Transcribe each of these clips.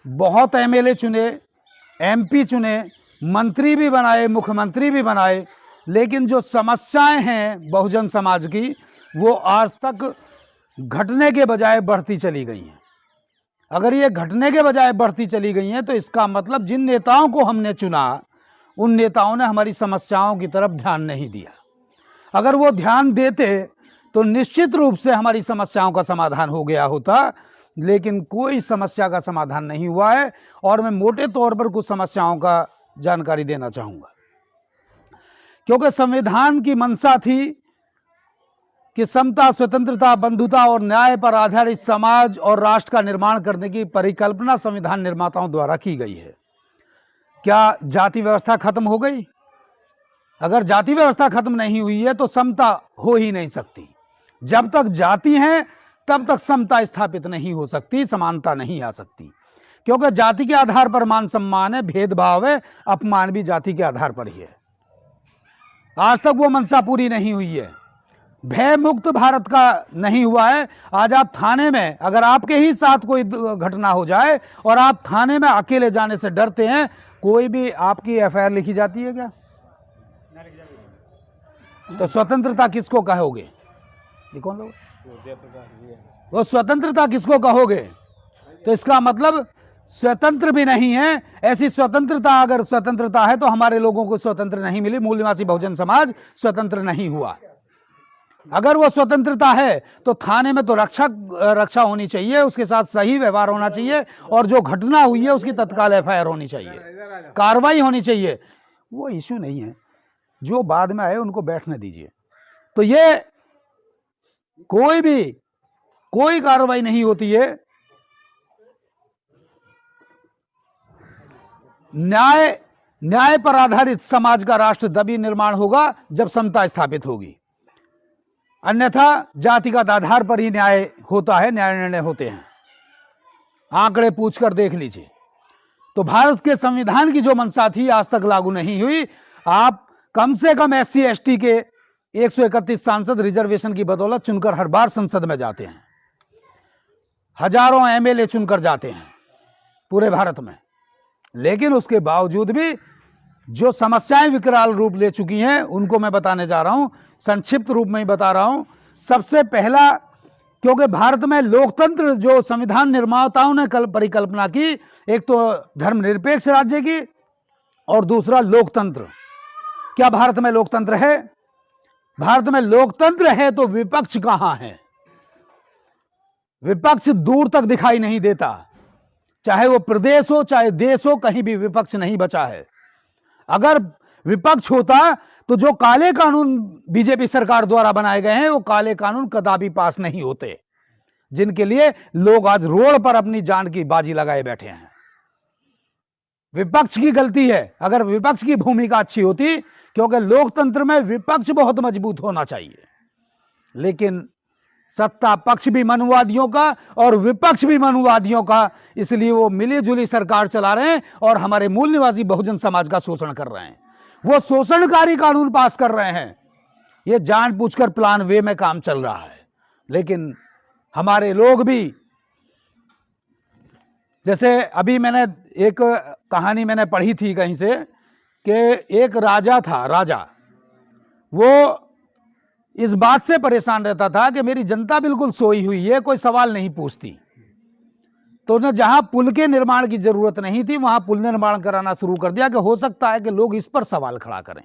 बहुत एमएलए चुने, एमपी चुने, मंत्री भी बनाए, मुख्यमंत्री भी बनाए, लेकिन जो समस्याएं हैं बहुजन समाज की वो आज तक घटने के बजाय बढ़ती चली गई हैं। अगर ये घटने के बजाय बढ़ती चली गई हैं तो इसका मतलब जिन नेताओं को हमने चुना उन नेताओं ने हमारी समस्याओं की तरफ ध्यान नहीं दिया। अगर वो ध्यान देते तो निश्चित रूप से हमारी समस्याओं का समाधान हो गया होता, लेकिन कोई समस्या का समाधान नहीं हुआ है। और मैं मोटे तौर पर कुछ समस्याओं का जानकारी देना चाहूंगा, क्योंकि संविधान की मंशा थी कि समता, स्वतंत्रता, बंधुता और न्याय पर आधारित समाज और राष्ट्र का निर्माण करने की परिकल्पना संविधान निर्माताओं द्वारा की गई है। क्या जाति व्यवस्था खत्म हो गई? अगर जाति व्यवस्था खत्म नहीं हुई है तो समता हो ही नहीं सकती। जब तक जाति है तब तक समता स्थापित नहीं हो सकती, समानता नहीं आ सकती, क्योंकि जाति के आधार पर मान सम्मान है, भेदभाव है, अपमान भी जाति के आधार पर ही है। आज तक वो मंशा पूरी नहीं हुई है। भय मुक्त भारत का नहीं हुआ है। आज आप थाने में, अगर आपके ही साथ कोई घटना हो जाए और आप थाने में अकेले जाने से डरते हैं, कोई भी आपकी एफआईआर लिखी जाती है क्या? तो स्वतंत्रता किसको कहोगे? ये कौन लोग? वो स्वतंत्रता किसको कहोगे? तो इसका मतलब स्वतंत्र भी नहीं है। ऐसी स्वतंत्रता, अगर स्वतंत्रता है तो हमारे लोगों को स्वतंत्र नहीं मिली। मूल निवासी बहुजन समाज स्वतंत्र नहीं हुआ। अगर वो स्वतंत्रता है तो थाने में तो रक्षा होनी चाहिए, उसके साथ सही व्यवहार होना चाहिए, और जो घटना हुई है उसकी तत्काल एफआईआर होनी चाहिए, कार्रवाई होनी चाहिए। वो इश्यू नहीं है। जो बाद में आए उनको बैठने दीजिए। तो ये कोई कार्रवाई नहीं होती है। न्याय पर आधारित समाज का राष्ट्र तभी निर्माण होगा जब समता स्थापित होगी, अन्यथा जातिगत आधार पर ही न्याय होता है, न्याय निर्णय होते हैं। आंकड़े पूछकर देख लीजिए। तो भारत के संविधान की जो मंशा थी आज तक लागू नहीं हुई। आप कम से कम SC ST के 131 सांसद रिजर्वेशन की बदौलत चुनकर हर बार संसद में जाते हैं। हजारों MLA चुनकर जाते हैं पूरे भारत में, लेकिन उसके बावजूद भी जो समस्याएं विकराल रूप ले चुकी हैं उनको मैं बताने जा रहा हूं, संक्षिप्त रूप में ही बता रहा हूं। सबसे पहला, क्योंकि भारत में लोकतंत्र जो संविधान निर्माताओं ने परिकल्पना की, एक तो धर्मनिरपेक्ष राज्य की और दूसरा लोकतंत्र। क्या भारत में लोकतंत्र है? भारत में लोकतंत्र है तो विपक्ष कहां है? विपक्ष दूर तक दिखाई नहीं देता। चाहे वो प्रदेश हो चाहे देश हो, कहीं भी विपक्ष नहीं बचा है। अगर विपक्ष होता तो जो काले कानून बीजेपी सरकार द्वारा बनाए गए हैं वो काले कानून कदापि पास नहीं होते, जिनके लिए लोग आज रोड पर अपनी जान की बाजी लगाए बैठे हैं। विपक्ष की गलती है। अगर विपक्ष की भूमिका अच्छी होती, क्योंकि लोकतंत्र में विपक्ष बहुत मजबूत होना चाहिए, लेकिन सत्ता पक्ष भी मनुवादियों का और विपक्ष भी मनुवादियों का, इसलिए वो मिली जुली सरकार चला रहे हैं और हमारे मूल निवासी बहुजन समाज का शोषण कर रहे हैं। वो शोषणकारी कानून पास कर रहे हैं। ये जानबूझकर प्लान वे में काम चल रहा है। लेकिन हमारे लोग भी, जैसे अभी मैंने एक कहानी मैंने पढ़ी थी कहीं से कि एक राजा था। राजा वो इस बात से परेशान रहता था कि मेरी जनता बिल्कुल सोई हुई है, कोई सवाल नहीं पूछती। तो उसने जहां पुल के निर्माण की जरूरत नहीं थी वहां पुल निर्माण कराना शुरू कर दिया कि हो सकता है कि लोग इस पर सवाल खड़ा करें,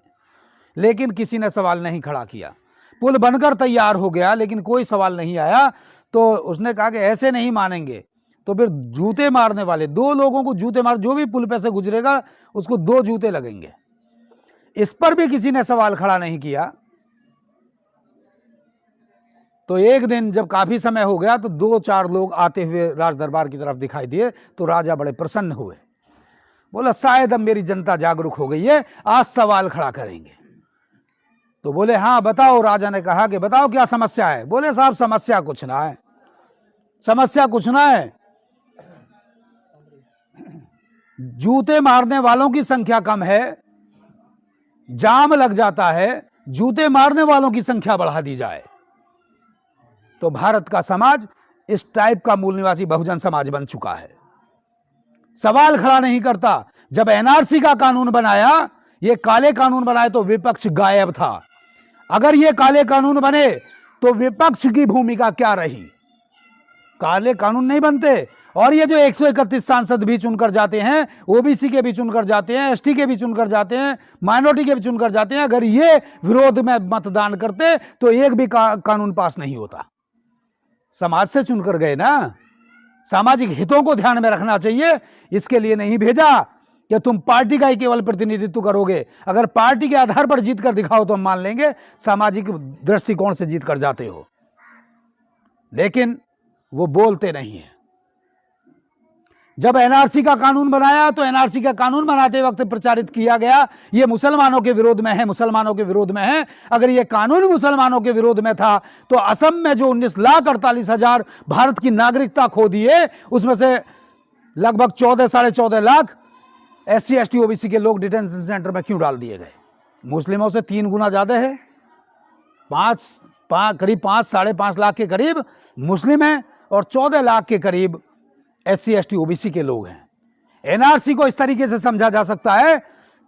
लेकिन किसी ने सवाल नहीं खड़ा किया। पुल बनकर तैयार हो गया लेकिन कोई सवाल नहीं आया। तो उसने कहा कि ऐसे नहीं मानेंगे, तो फिर जूते मारने वाले 2 लोगों को जूते मार, जो भी पुल पे से गुजरेगा उसको 2 जूते लगेंगे। इस पर भी किसी ने सवाल खड़ा नहीं किया। तो एक दिन जब काफी समय हो गया तो 2-4 लोग आते हुए राज दरबार की तरफ दिखाई दिए। तो राजा बड़े प्रसन्न हुए, बोला शायद अब मेरी जनता जागरूक हो गई है, आज सवाल खड़ा करेंगे। तो बोले हाँ बताओ। राजा ने कहा कि बताओ क्या समस्या है? बोले साहब समस्या कुछ ना है, समस्या कुछ ना है, जूते मारने वालों की संख्या कम है, जाम लग जाता है, जूते मारने वालों की संख्या बढ़ा दी जाए। तो भारत का समाज इस टाइप का मूल निवासी बहुजन समाज बन चुका है। सवाल खड़ा नहीं करता। जब एनआरसी का कानून बनाया, ये काले कानून बनाए, तो विपक्ष गायब था। अगर ये काले कानून बने तो विपक्ष की भूमिका क्या रही? काले कानून नहीं बनते। और ये जो 131 सांसद भी चुनकर जाते हैं, ओबीसी के भी चुनकर जाते हैं, एसटी के भी चुनकर जाते हैं, माइनॉरिटी के भी चुनकर जाते हैं, अगर ये विरोध में मतदान करते तो एक भी कानून पास नहीं होता। समाज से चुनकर गए ना, सामाजिक हितों को ध्यान में रखना चाहिए। इसके लिए नहीं भेजा कि तुम पार्टी का ही केवल प्रतिनिधित्व करोगे। अगर पार्टी के आधार पर जीत कर दिखाओ तो हम मान लेंगे सामाजिक दृष्टिकोण से जीत कर जाते हो, लेकिन वो बोलते नहीं है। जब एनआरसी का कानून बनाया तो एनआरसी का कानून बनाते वक्त प्रचारित किया गया ये मुसलमानों के विरोध में है, मुसलमानों के विरोध में है। अगर ये कानून मुसलमानों के विरोध में था तो असम में जो 19,48,000 भारत की नागरिकता खो दिए, उसमें से लगभग 14-14.5 लाख SC ST OBC के लोग डिटेंशन सेंटर में क्यों डाल दिए गए? मुस्लिमों से 3 गुना ज्यादा है। करीब 5-5.5 लाख के करीब मुस्लिम हैं और 14 लाख के करीब SC ST OBC के लोग हैं। एनआरसी को इस तरीके से समझा जा सकता है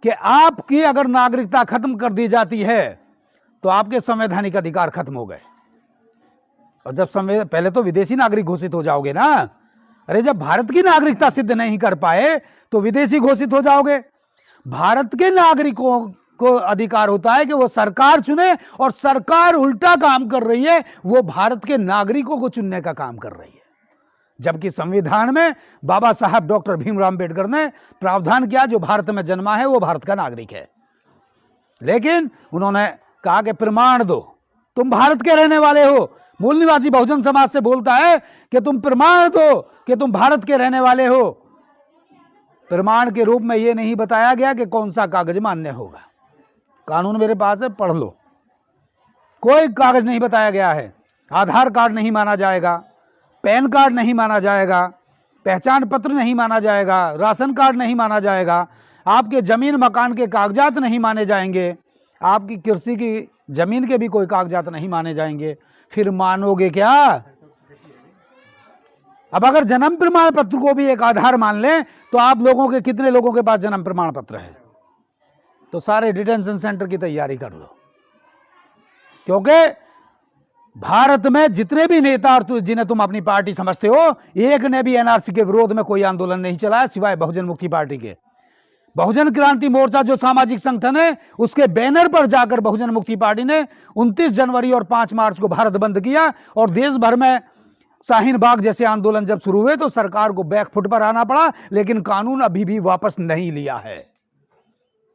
कि आपकी अगर नागरिकता खत्म कर दी जाती है तो आपके संवैधानिक अधिकार खत्म हो गए। और जब पहले तो विदेशी नागरिक घोषित हो जाओगे ना। अरे जब भारत की नागरिकता सिद्ध नहीं कर पाए तो विदेशी घोषित हो जाओगे। भारत के नागरिकों को अधिकार होता है कि वो सरकार चुने, और सरकार उल्टा काम कर रही है, वो भारत के नागरिकों को चुनने का काम कर रही है। जबकि संविधान में बाबा साहब डॉक्टर भीमराव अंबेडकर ने प्रावधान किया जो भारत में जन्मा है वो भारत का नागरिक है, लेकिन उन्होंने कहा कि प्रमाण दो तुम भारत के रहने वाले हो। मूल निवासी बहुजन समाज से बोलता है कि तुम प्रमाण दो कि तुम भारत के रहने वाले हो। प्रमाण के रूप में यह नहीं बताया गया कि कौन सा कागज मान्य होगा। कानून मेरे पास है, पढ़ लो। कोई कागज नहीं बताया गया है। आधार कार्ड नहीं माना जाएगा, पैन कार्ड नहीं माना जाएगा, पहचान पत्र नहीं माना जाएगा, राशन कार्ड नहीं माना जाएगा, आपके जमीन मकान के कागजात नहीं माने जाएंगे, आपकी कृषि की जमीन के भी कोई कागजात नहीं माने जाएंगे। फिर मानोगे क्या? अब अगर जन्म प्रमाण पत्र को भी एक आधार मान लें तो आप लोगों के कितने लोगों के पास जन्म प्रमाण पत्र है? तो सारे डिटेंशन सेंटर की तैयारी कर लो, क्योंकि भारत में जितने भी नेता और जिन्हें तुम अपनी पार्टी समझते हो, एक ने भी एनआरसी के विरोध में कोई आंदोलन नहीं चलाया सिवाय बहुजन मुक्ति पार्टी के। बहुजन क्रांति मोर्चा जो सामाजिक संगठन है, उसके बैनर पर जाकर बहुजन मुक्ति पार्टी ने 29 जनवरी और 5 मार्च को भारत बंद किया, और देश भर में शाहीन बाग जैसे आंदोलन जब शुरू हुए तो सरकार को बैकफुट पर आना पड़ा, लेकिन कानून अभी भी वापस नहीं लिया है।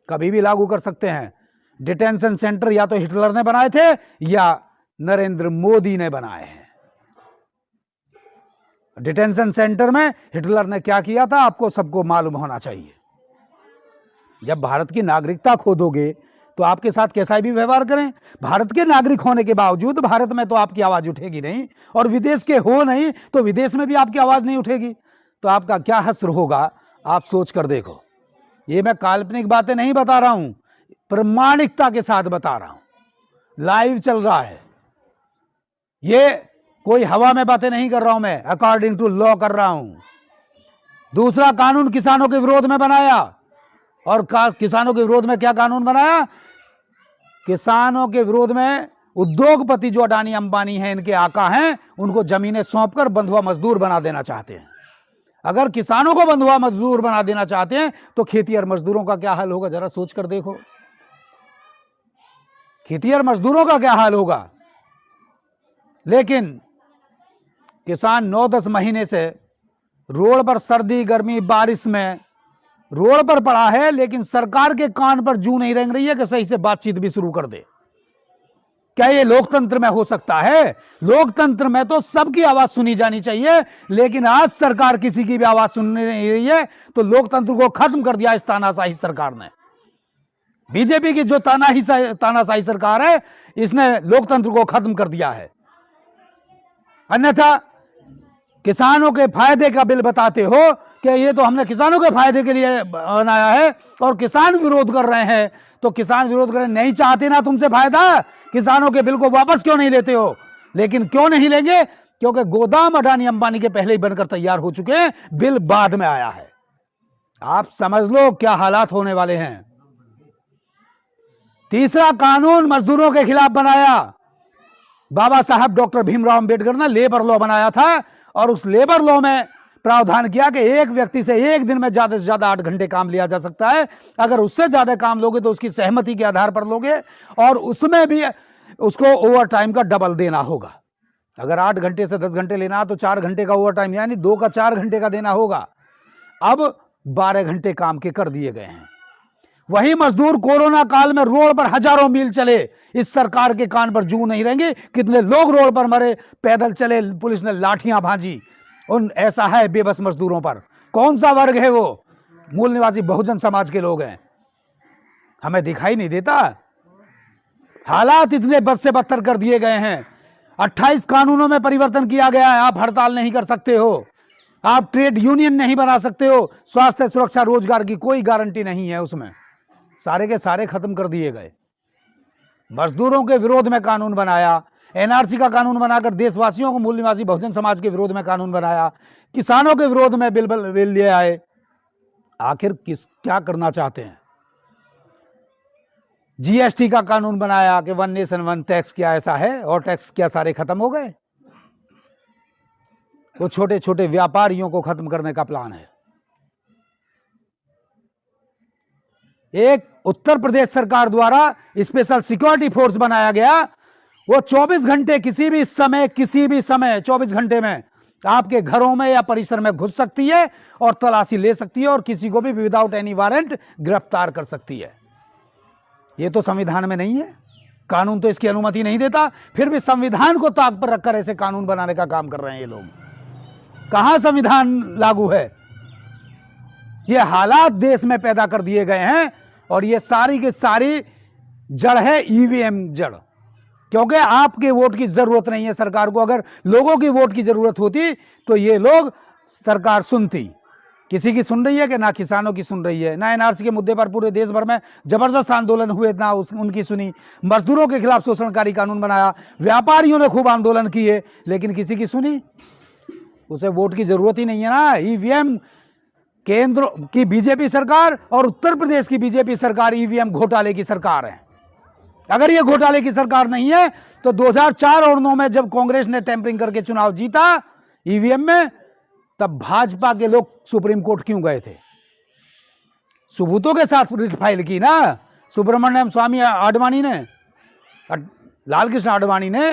कभी भी लागू कर सकते हैं। डिटेंशन सेंटर या तो हिटलर ने बनाए थे या नरेंद्र मोदी ने बनाए हैं। डिटेंशन सेंटर में हिटलर ने क्या किया था आपको सबको मालूम होना चाहिए। जब भारत की नागरिकता खो दोगे तो आपके साथ कैसा भी व्यवहार करें, भारत के नागरिक होने के बावजूद भारत में तो आपकी आवाज उठेगी नहीं, और विदेश के हो नहीं तो विदेश में भी आपकी आवाज नहीं उठेगी, तो आपका क्या हश्र होगा आप सोच कर देखो। ये मैं काल्पनिक बातें नहीं बता रहा हूं, प्रामाणिकता के साथ बता रहा हूं। लाइव चल रहा है, ये कोई हवा में बातें नहीं कर रहा हूं मैं, अकॉर्डिंग टू लॉ कर रहा हूं। दूसरा कानून किसानों के विरोध में बनाया, और किसानों के विरोध में क्या कानून बनाया? किसानों के विरोध में उद्योगपति जो अडानी अंबानी हैं, इनके आका हैं, उनको जमीनें सौंपकर बंधुआ मजदूर बना देना चाहते हैं। अगर किसानों को बंधुआ मजदूर बना देना चाहते हैं तो खेतिहर मजदूरों का क्या हाल होगा, जरा सोच कर देखो। खेतिहर मजदूरों का क्या हाल होगा। लेकिन किसान 9-10 महीने से रोड पर सर्दी गर्मी बारिश में रोड पर पड़ा है, लेकिन सरकार के कान पर जू नहीं रेंग रही है कि सही से बातचीत भी शुरू कर दे। क्या ये लोकतंत्र में हो सकता है? लोकतंत्र में तो सबकी आवाज सुनी जानी चाहिए, लेकिन आज सरकार किसी की भी आवाज सुन नहीं रही है, तो लोकतंत्र को खत्म कर दिया इस तानाशाही सरकार ने। बीजेपी की जो तानाशाही सरकार है, इसने लोकतंत्र को खत्म कर दिया है। अन्यथा किसानों के फायदे का बिल बताते हो कि ये तो हमने किसानों के फायदे के लिए बनाया है, और किसान विरोध कर रहे हैं, तो किसान विरोध कर रहे नहीं चाहते ना तुमसे फायदा, किसानों के बिल को वापस क्यों नहीं लेते हो? लेकिन क्यों नहीं लेंगे? क्योंकि गोदाम अडानी अंबानी के पहले ही बनकर तैयार हो चुके हैं, बिल बाद में आया है। आप समझ लो क्या हालात होने वाले हैं। तीसरा कानून मजदूरों के खिलाफ बनाया। बाबा साहब डॉक्टर भीमराव अंबेडकर ने लेबर लॉ बनाया था और उस लेबर लॉ में प्रावधान किया कि एक व्यक्ति से एक दिन में ज्यादा से ज्यादा 8 घंटे काम लिया जा सकता है। अगर उससे ज्यादा काम लोगे तो उसकी सहमति के आधार पर लोगे और उसमें भी उसको ओवर टाइम का डबल देना होगा। अगर 8 घंटे से 10 घंटे लेना है तो 4 घंटे का ओवर टाइम यानी 2 का 4 घंटे का देना होगा। अब 12 घंटे काम के कर दिए गए हैं। वही मजदूर कोरोना काल में रोड पर हजारों मील चले, इस सरकार के कान पर जू नहीं रहेंगे। कितने लोग रोड पर मरे, पैदल चले, पुलिस ने लाठियां भाजी। उन ऐसा है बेबस मजदूरों पर। कौन सा वर्ग है वो? मूल निवासी बहुजन समाज के लोग हैं। हमें दिखाई नहीं देता? हालात इतने बद से बदतर कर दिए गए हैं। 28 कानूनों में परिवर्तन किया गया है। आप हड़ताल नहीं कर सकते हो, आप ट्रेड यूनियन नहीं बना सकते हो, स्वास्थ्य सुरक्षा रोजगार की कोई गारंटी नहीं है उसमें। सारे के सारे खत्म कर दिए गए। मजदूरों के विरोध में कानून बनाया, एनआरसी का कानून बनाकर देशवासियों को, मूल निवासी बहुजन समाज के विरोध में कानून बनाया, किसानों के विरोध में बिल ले आए। आखिर क्या करना चाहते हैं? जीएसटी का कानून बनाया कि 1 नेशन 1 टैक्स, क्या ऐसा है? और टैक्स क्या सारे खत्म हो गए? वो छोटे छोटे व्यापारियों को खत्म करने का प्लान है। एक उत्तर प्रदेश सरकार द्वारा स्पेशल सिक्योरिटी फोर्स बनाया गया। वो 24 घंटे किसी भी समय 24 घंटे में आपके घरों में या परिसर में घुस सकती है और तलाशी ले सकती है और किसी को भी विदाउट एनी वारंट गिरफ्तार कर सकती है। ये तो संविधान में नहीं है, कानून तो इसकी अनुमति नहीं देता। फिर भी संविधान को ताक पर रखकर ऐसे कानून बनाने का काम कर रहे हैं ये लोग। कहां संविधान लागू है? ये हालात देश में पैदा कर दिए गए हैं और ये सारी की सारी जड़ है ईवीएम जड़। क्योंकि आपके वोट की जरूरत नहीं है सरकार को। अगर लोगों की वोट की जरूरत होती तो ये लोग सरकार सुनती। किसी की सुन रही है कि ना किसानों की सुन रही है, ना एनआरसी के मुद्दे पर पूरे देश भर में जबरदस्त आंदोलन हुए, ना उनकी सुनी। मजदूरों के खिलाफ शोषणकारी कानून बनाया, व्यापारियों ने खूब आंदोलन किए, लेकिन किसी की सुनी? उसे वोट की जरूरत ही नहीं है ना। ईवीएम केंद्र की बीजेपी सरकार और उत्तर प्रदेश की बीजेपी सरकार ईवीएम घोटाले की सरकार है। अगर ये घोटाले की सरकार नहीं है तो 2004 और 2009 में जब कांग्रेस ने टेम्परिंग करके चुनाव जीता ईवीएम में, तब भाजपा के लोग सुप्रीम कोर्ट क्यों गए थे? सबूतों के साथ रिट फाइल की ना सुब्रमण्यम स्वामी आडवाणी ने, लालकृष्ण आडवाणी ने।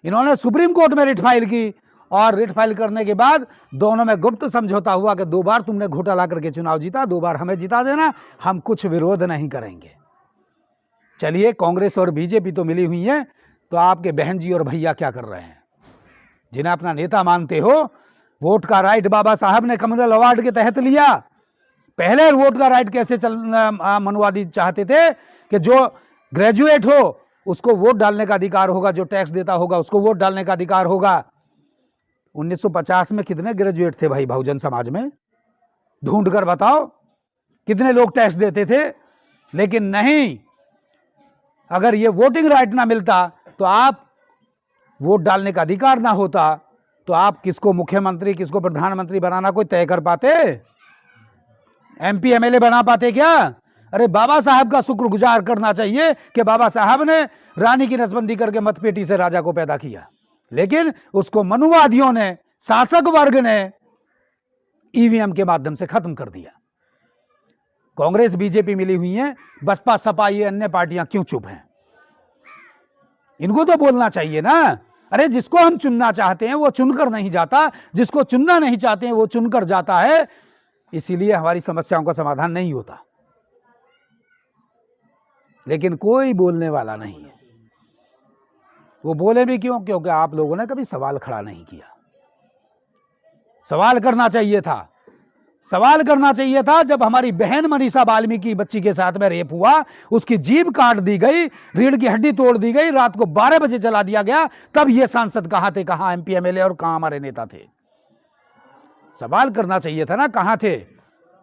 इन्होंने सुप्रीम कोर्ट में रिट फाइल की और रिट फाइल करने के बाद दोनों में गुप्त समझौता हुआ कि 2 बार तुमने घोटाला करके चुनाव जीता, 2 बार हमें जिता देना, हम कुछ विरोध नहीं करेंगे। चलिए, कांग्रेस और बीजेपी तो मिली हुई है, तो आपके बहन जी और भैया क्या कर रहे हैं? जिन्हें अपना नेता मानते हो, वोट का राइट बाबा साहब ने कम्युनल अवार्ड के तहत लिया। पहले वोट का राइट कैसे मनुवादी चाहते थे कि जो ग्रेजुएट हो उसको वोट डालने का अधिकार होगा, जो टैक्स देता होगा उसको वोट डालने का अधिकार होगा। 1950 में कितने ग्रेजुएट थे भाई बहुजन समाज में? ढूंढ कर बताओ कितने लोग टैक्स देते थे? लेकिन नहीं, अगर ये वोटिंग राइट ना मिलता तो आप वोट डालने का अधिकार ना होता तो आप किसको मुख्यमंत्री किसको प्रधानमंत्री बनाना कोई तय कर पाते? एमपी एमएलए बना पाते क्या? अरे बाबा साहब का शुक्रगुजार करना चाहिए कि बाबा साहब ने रानी की नसबंदी करके मतपेटी से राजा को पैदा किया, लेकिन उसको मनुवादियों ने, शासक वर्ग ने ईवीएम के माध्यम से खत्म कर दिया। कांग्रेस बीजेपी मिली हुई है, बसपा सपा ये अन्य पार्टियां क्यों चुप हैं? इनको तो बोलना चाहिए ना। अरे जिसको हम चुनना चाहते हैं वो चुनकर नहीं जाता, जिसको चुनना नहीं चाहते हैं वो चुनकर जाता है। इसीलिए हमारी समस्याओं का समाधान नहीं होता, लेकिन कोई बोलने वाला नहीं है। वो बोले भी क्यों? क्योंकि आप लोगों ने कभी सवाल खड़ा नहीं किया। सवाल करना चाहिए था। सवाल करना चाहिए था जब हमारी बहन मनीषा वाल्मीकि बच्ची के साथ में रेप हुआ, उसकी जीभ काट दी गई, रीढ़ की हड्डी तोड़ दी गई, रात को 12 बजे जला दिया गया, तब ये सांसद कहां थे, कहां एमपी एमएलए और कहां हमारे नेता थे? सवाल करना चाहिए था ना, कहां थे?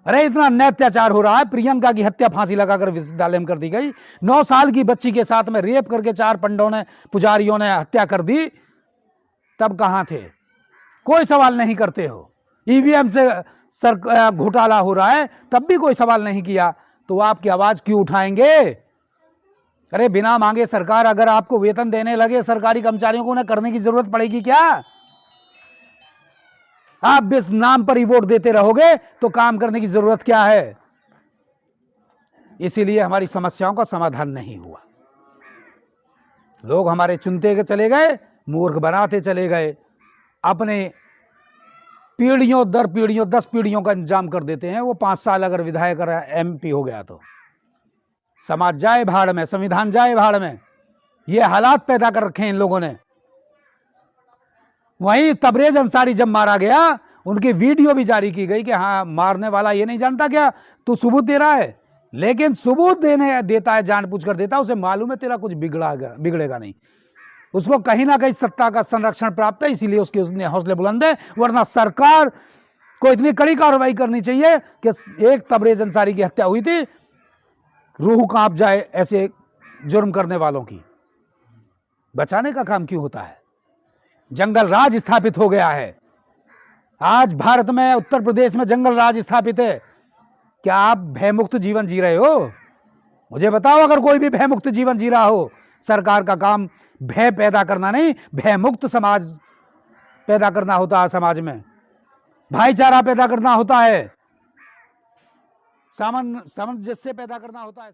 अरे इतना अन्याय अत्याचार हो रहा है। प्रियंका की हत्या फांसी लगाकर विश्वविद्यालय में कर दी गई। 9 साल की बच्ची के साथ में रेप करके 4 पंडों ने, पुजारियों ने हत्या कर दी, तब कहां थे? कोई सवाल नहीं करते हो। ईवीएम से घोटाला हो रहा है तब भी कोई सवाल नहीं किया, तो आपकी आवाज क्यों उठाएंगे? अरे बिना मांगे सरकार अगर आपको वेतन देने लगे सरकारी कर्मचारियों को, उन्हें करने की जरूरत पड़ेगी क्या? आप इस नाम पर ही वोट देते रहोगे तो काम करने की जरूरत क्या है? इसीलिए हमारी समस्याओं का समाधान नहीं हुआ। लोग हमारे चुनते चले गए, मूर्ख बनाते चले गए, अपने पीढ़ियों दर पीढ़ियों 10 पीढ़ियों का इंतजाम कर देते हैं। वो 5 साल अगर विधायक MP हो गया तो समाज जाए भाड़ में, संविधान जाए भाड़ में। ये हालात पैदा कर रखे हैं इन लोगों ने। वहीं तबरेज अंसारी जब मारा गया, उनकी वीडियो भी जारी की गई कि हाँ, मारने वाला ये नहीं जानता क्या तू सबूत दे रहा है, लेकिन सबूत देता है, जानबूझकर देता है, उसे मालूम है तेरा कुछ बिगड़ेगा नहीं। उसको कहीं ना कहीं सत्ता का संरक्षण प्राप्त है, इसीलिए उसने हौसले बुलंद है। वरना सरकार को इतनी कड़ी कार्रवाई करनी चाहिए कि एक तबरेज अंसारी की हत्या हुई थी, रूह कांप जाए ऐसे जुर्म करने वालों की। बचाने का काम क्यों होता है? जंगल राज स्थापित हो गया है। आज भारत में, उत्तर प्रदेश में जंगल राज स्थापित है। क्या आप भयमुक्त जीवन जी रहे हो? मुझे बताओ। अगर कोई भी भयमुक्त जीवन जी रहा हो, सरकार का काम भय पैदा करना नहीं, भयमुक्त समाज पैदा करना होता है। समाज में भाईचारा पैदा करना होता है, सामंजस्य पैदा करना होता है।